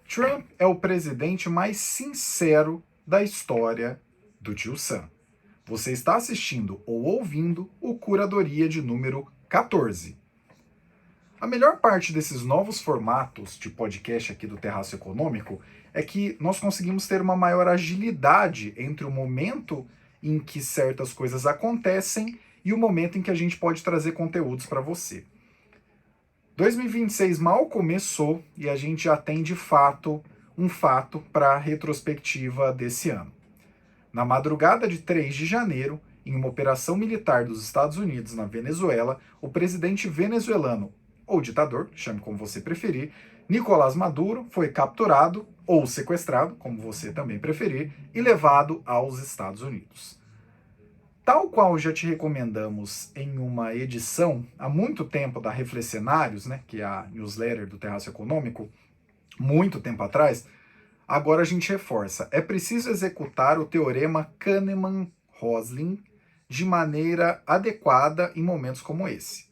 Trump é o presidente mais sincero da história do Tio Sam. Você está assistindo ou ouvindo o Curadoria de número 14. A melhor parte desses novos formatos de podcast aqui do Terraço Econômico é que nós conseguimos ter uma maior agilidade entre o momento em que certas coisas acontecem e o momento em que a gente pode trazer conteúdos para você. 2026 mal começou e a gente já tem de fato um fato para a retrospectiva desse ano. Na madrugada de 3 de janeiro, em uma operação militar dos Estados Unidos na Venezuela, o presidente venezuelano, ou ditador, chame como você preferir, Nicolás Maduro foi capturado, ou sequestrado, como você também preferir, e levado aos Estados Unidos. Tal qual já te recomendamos em uma edição há muito tempo da Reflexionários, né, que é a newsletter do Terraço Econômico, muito tempo atrás, agora a gente reforça. É preciso executar o teorema Kahneman-Roslin de maneira adequada em momentos como esse.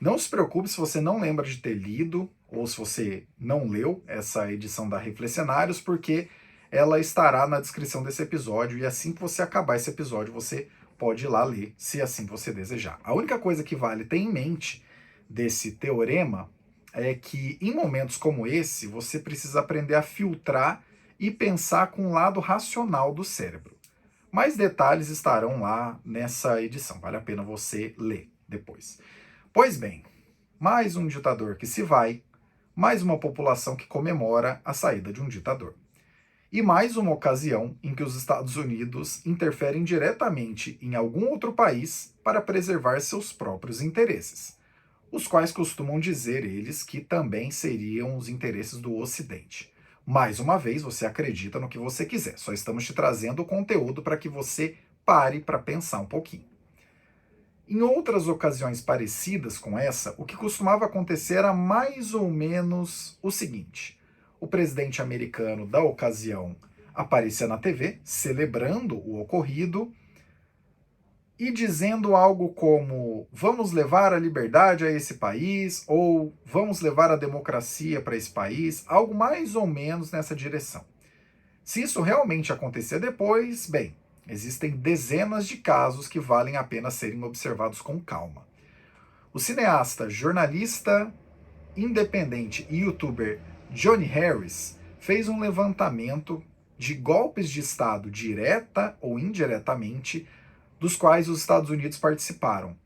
Não se preocupe se você não lembra de ter lido ou se você não leu essa edição da Reflexionários, porque ela estará na descrição desse episódio e assim que você acabar esse episódio você pode ir lá ler, se assim você desejar. A única coisa que vale ter em mente desse teorema é que em momentos como esse, você precisa aprender a filtrar e pensar com o lado racional do cérebro. Mais detalhes estarão lá nessa edição, vale a pena você ler depois. Pois bem, mais um ditador que se vai, mais uma população que comemora a saída de um ditador. E mais uma ocasião em que os Estados Unidos interferem diretamente em algum outro país para preservar seus próprios interesses, os quais costumam dizer eles que também seriam os interesses do Ocidente. Mais uma vez, você acredita no que você quiser, só estamos te trazendo o conteúdo para que você pare para pensar um pouquinho. Em outras ocasiões parecidas com essa, o que costumava acontecer era mais ou menos o seguinte: o presidente americano da ocasião aparecia na TV, celebrando o ocorrido e dizendo algo como vamos levar a liberdade a esse país ou vamos levar a democracia para esse país, algo mais ou menos nessa direção. Se isso realmente acontecer depois, bem, existem dezenas de casos que valem a pena serem observados com calma. O cineasta, jornalista independente e youtuber Johnny Harris fez um levantamento de golpes de Estado direta ou indiretamente dos quais os Estados Unidos participaram.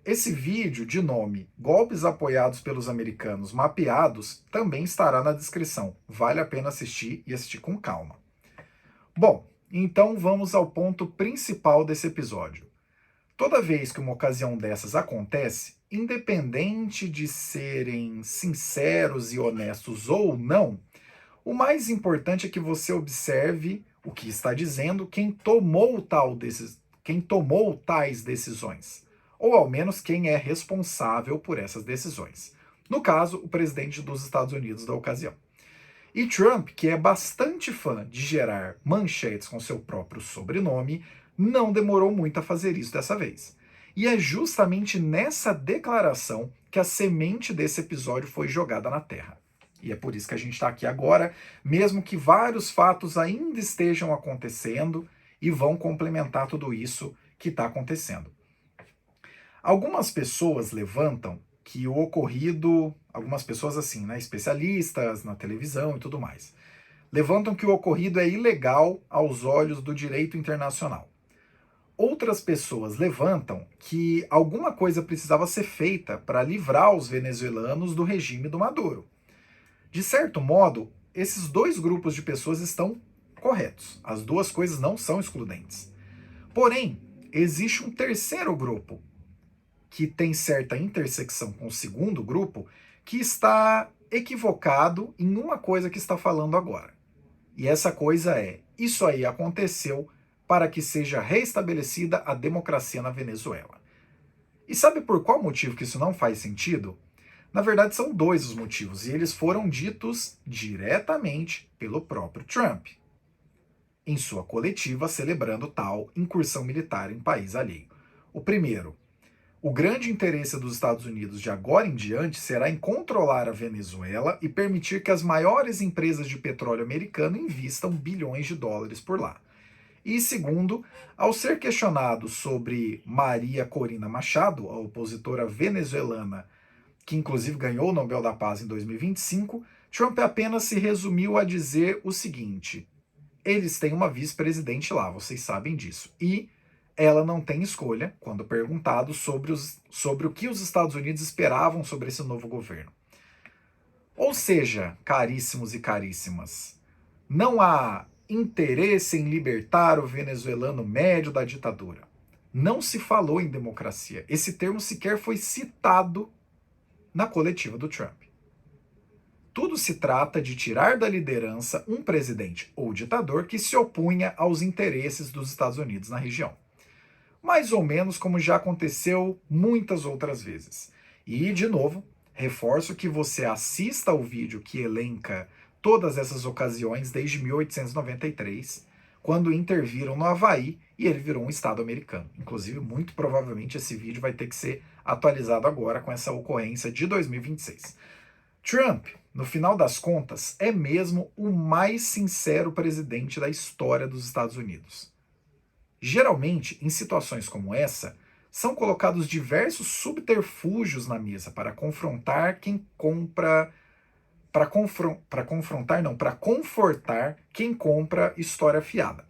Esse vídeo, de nome Golpes Apoiados pelos Americanos Mapeados, também estará na descrição. Vale a pena assistir e assistir com calma. Bom, então vamos ao ponto principal desse episódio. Toda vez que uma ocasião dessas acontece, independente de serem sinceros e honestos ou não, o mais importante é que você observe o que está dizendo quem tomou tais decisões, ou ao menos quem é responsável por essas decisões. No caso, o presidente dos Estados Unidos da ocasião. E Trump, que é bastante fã de gerar manchetes com seu próprio sobrenome, não demorou muito a fazer isso dessa vez. E é justamente nessa declaração que a semente desse episódio foi jogada na Terra. E é por isso que a gente está aqui agora, mesmo que vários fatos ainda estejam acontecendo e vão complementar tudo isso que está acontecendo. Algumas pessoas levantam que o ocorrido, algumas pessoas assim, né, especialistas na televisão e tudo mais, levantam que o ocorrido é ilegal aos olhos do direito internacional. Outras pessoas levantam que alguma coisa precisava ser feita para livrar os venezuelanos do regime do Maduro. De certo modo, esses dois grupos de pessoas estão corretos. As duas coisas não são excludentes. Porém, existe um terceiro grupo que tem certa intersecção com o segundo grupo, que está equivocado em uma coisa que está falando agora. E essa coisa é: isso aí aconteceu para que seja restabelecida a democracia na Venezuela. E sabe por qual motivo que isso não faz sentido? Na verdade, são dois os motivos, e eles foram ditos diretamente pelo próprio Trump, em sua coletiva celebrando tal incursão militar em país alheio. O primeiro: O grande interesse dos Estados Unidos de agora em diante será em controlar a Venezuela e permitir que as maiores empresas de petróleo americano invistam bilhões de dólares por lá. E segundo, ao ser questionado sobre Maria Corina Machado, a opositora venezuelana, que inclusive ganhou o Nobel da Paz em 2025, Trump apenas se resumiu a dizer o seguinte: eles têm uma vice-presidente lá, vocês sabem disso. E ela não tem escolha quando perguntado sobre o que os Estados Unidos esperavam sobre esse novo governo. Ou seja, caríssimos e caríssimas, não há interesse em libertar o venezuelano médio da ditadura. Não se falou em democracia. Esse termo sequer foi citado na coletiva do Trump. Tudo se trata de tirar da liderança um presidente ou ditador que se opunha aos interesses dos Estados Unidos na região. Mais ou menos como já aconteceu muitas outras vezes. E, de novo, reforço que você assista ao vídeo que elenca todas essas ocasiões desde 1893, quando interviram no Havaí e ele virou um estado americano. Inclusive, muito provavelmente esse vídeo vai ter que ser atualizado agora com essa ocorrência de 2026. Trump, no final das contas, é mesmo o mais sincero presidente da história dos Estados Unidos. Geralmente, em situações como essa, são colocados diversos subterfúgios na mesa para confrontar quem compra. Para confortar quem compra história fiada.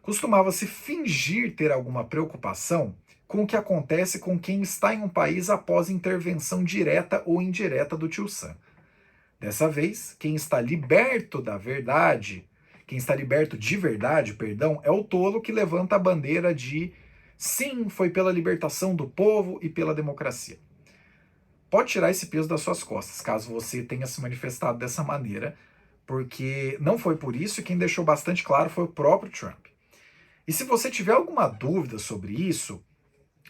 Costumava-se fingir ter alguma preocupação com o que acontece com quem está em um país após intervenção direta ou indireta do tio Sam. Dessa vez, quem está liberto de verdade, é o tolo que levanta a bandeira de sim, foi pela libertação do povo e pela democracia. Pode tirar esse peso das suas costas, caso você tenha se manifestado dessa maneira, porque não foi por isso e quem deixou bastante claro foi o próprio Trump. E se você tiver alguma dúvida sobre isso,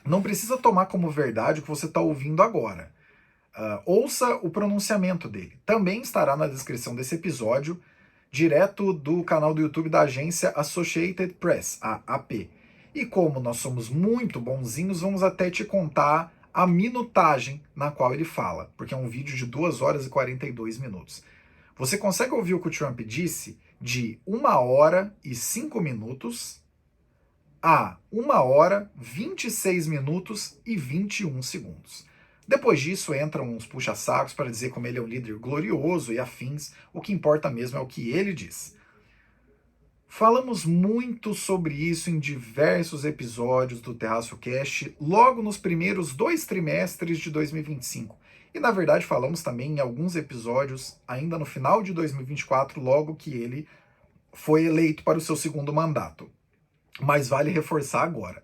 não precisa tomar como verdade o que você está ouvindo agora. Ouça o pronunciamento dele. Também estará na descrição desse episódio, direto do canal do YouTube da agência Associated Press, a AP. E como nós somos muito bonzinhos, vamos até te contar a minutagem na qual ele fala, porque é um vídeo de 2 horas e 42 minutos. Você consegue ouvir o que o Trump disse de 1 hora e 5 minutos a 1 hora, 26 minutos e 21 segundos. Depois disso entram uns puxa-sacos para dizer como ele é um líder glorioso e afins, o que importa mesmo é o que ele diz. Falamos muito sobre isso em diversos episódios do Terraço Cast, logo nos primeiros 2 trimestres de 2025. E na verdade falamos também em alguns episódios ainda no final de 2024, logo que ele foi eleito para o seu segundo mandato. Mas vale reforçar agora.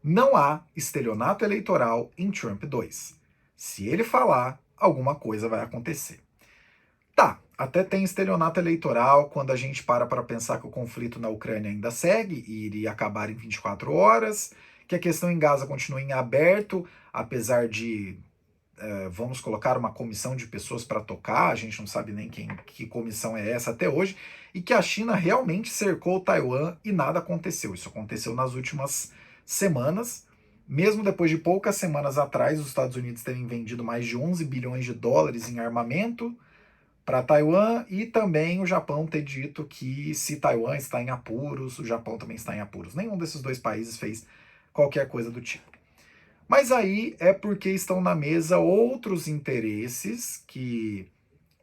Não há estelionato eleitoral em Trump 2. Se ele falar, alguma coisa vai acontecer. Tá, até tem estelionato eleitoral quando a gente para pensar que o conflito na Ucrânia ainda segue e iria acabar em 24 horas, que a questão em Gaza continua em aberto, apesar de vamos colocar uma comissão de pessoas para tocar, a gente não sabe nem que comissão é essa até hoje, e que a China realmente cercou Taiwan e nada aconteceu. Isso aconteceu nas últimas semanas, mesmo depois de poucas semanas atrás, os Estados Unidos terem vendido mais de 11 bilhões de dólares em armamento para Taiwan e também o Japão ter dito que se Taiwan está em apuros, o Japão também está em apuros. Nenhum desses 2 países fez qualquer coisa do tipo. Mas aí é porque estão na mesa outros interesses que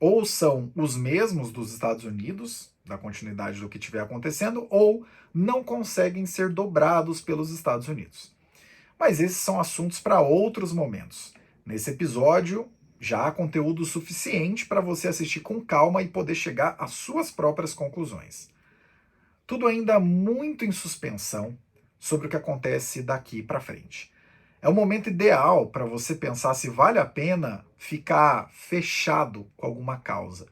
ou são os mesmos dos Estados Unidos, da continuidade do que estiver acontecendo, ou não conseguem ser dobrados pelos Estados Unidos. Mas esses são assuntos para outros momentos. Nesse episódio, já há conteúdo suficiente para você assistir com calma e poder chegar às suas próprias conclusões. Tudo ainda muito em suspensão sobre o que acontece daqui para frente. É o momento ideal para você pensar se vale a pena ficar fechado com alguma causa.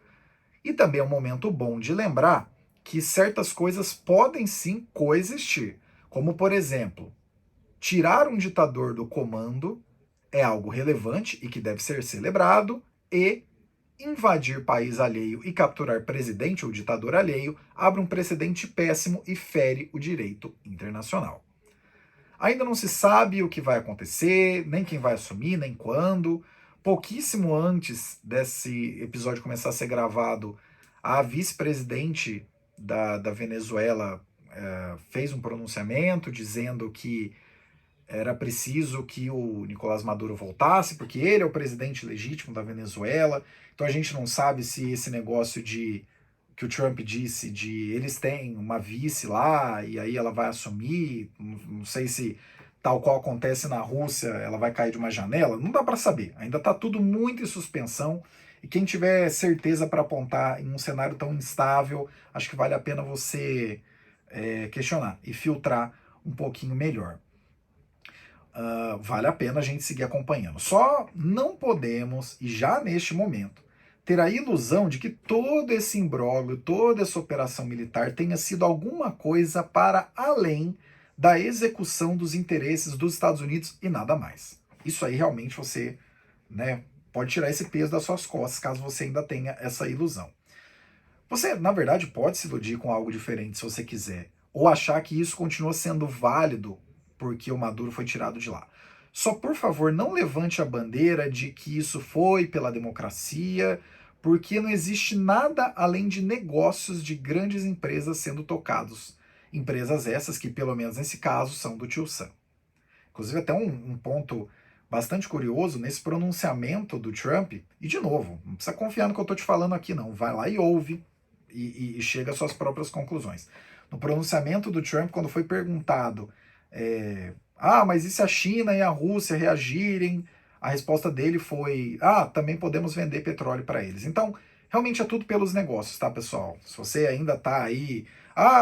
E também é um momento bom de lembrar que certas coisas podem sim coexistir, como por exemplo, tirar um ditador do comando é algo relevante e que deve ser celebrado, e invadir país alheio e capturar presidente ou ditador alheio abre um precedente péssimo e fere o direito internacional. Ainda não se sabe o que vai acontecer, nem quem vai assumir, nem quando. Pouquíssimo antes desse episódio começar a ser gravado, a vice-presidente da Venezuela fez um pronunciamento dizendo que era preciso que o Nicolás Maduro voltasse, porque ele é o presidente legítimo da Venezuela. Então a gente não sabe se esse negócio de que o Trump disse de eles têm uma vice lá e aí ela vai assumir, não sei se tal qual acontece na Rússia, ela vai cair de uma janela, não dá para saber. Ainda está tudo muito em suspensão e quem tiver certeza para apontar em um cenário tão instável, acho que vale a pena você questionar e filtrar um pouquinho melhor. Vale a pena a gente seguir acompanhando. Só não podemos, e já neste momento, ter a ilusão de que todo esse imbróglio, toda essa operação militar tenha sido alguma coisa para além da execução dos interesses dos Estados Unidos e nada mais. Isso aí realmente você, né, pode tirar esse peso das suas costas, caso você ainda tenha essa ilusão. Você, na verdade, pode se iludir com algo diferente se você quiser, ou achar que isso continua sendo válido porque o Maduro foi tirado de lá. Só, por favor, não levante a bandeira de que isso foi pela democracia, porque não existe nada além de negócios de grandes empresas sendo tocados. Empresas essas que, pelo menos nesse caso, são do Tio Sam. Inclusive, até um ponto bastante curioso nesse pronunciamento do Trump, e de novo, não precisa confiar no que eu estou te falando aqui, não. Vai lá e ouve e chega às suas próprias conclusões. No pronunciamento do Trump, quando foi perguntado, mas e se a China e a Rússia reagirem? A resposta dele foi, também podemos vender petróleo para eles. Então, realmente é tudo pelos negócios, tá, pessoal? Se você ainda tá aí,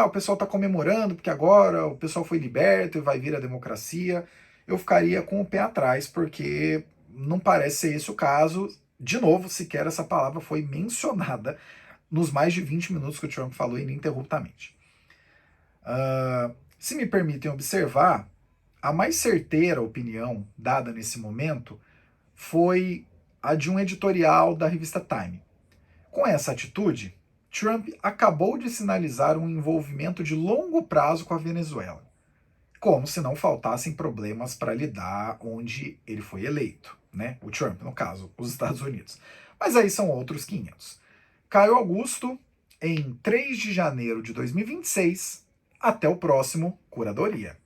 o pessoal tá comemorando porque agora o pessoal foi liberto e vai vir a democracia, eu ficaria com o pé atrás, porque não parece ser esse o caso. De novo, sequer essa palavra foi mencionada nos mais de 20 minutos que o Trump falou ininterruptamente. Se me permitem observar, a mais certeira opinião dada nesse momento foi a de um editorial da revista Time. Com essa atitude, Trump acabou de sinalizar um envolvimento de longo prazo com a Venezuela, como se não faltassem problemas para lidar onde ele foi eleito, né? O Trump, no caso, os Estados Unidos. Mas aí são outros 500. Caio Augusto, em 3 de janeiro de 2026. Até o próximo Curadoria.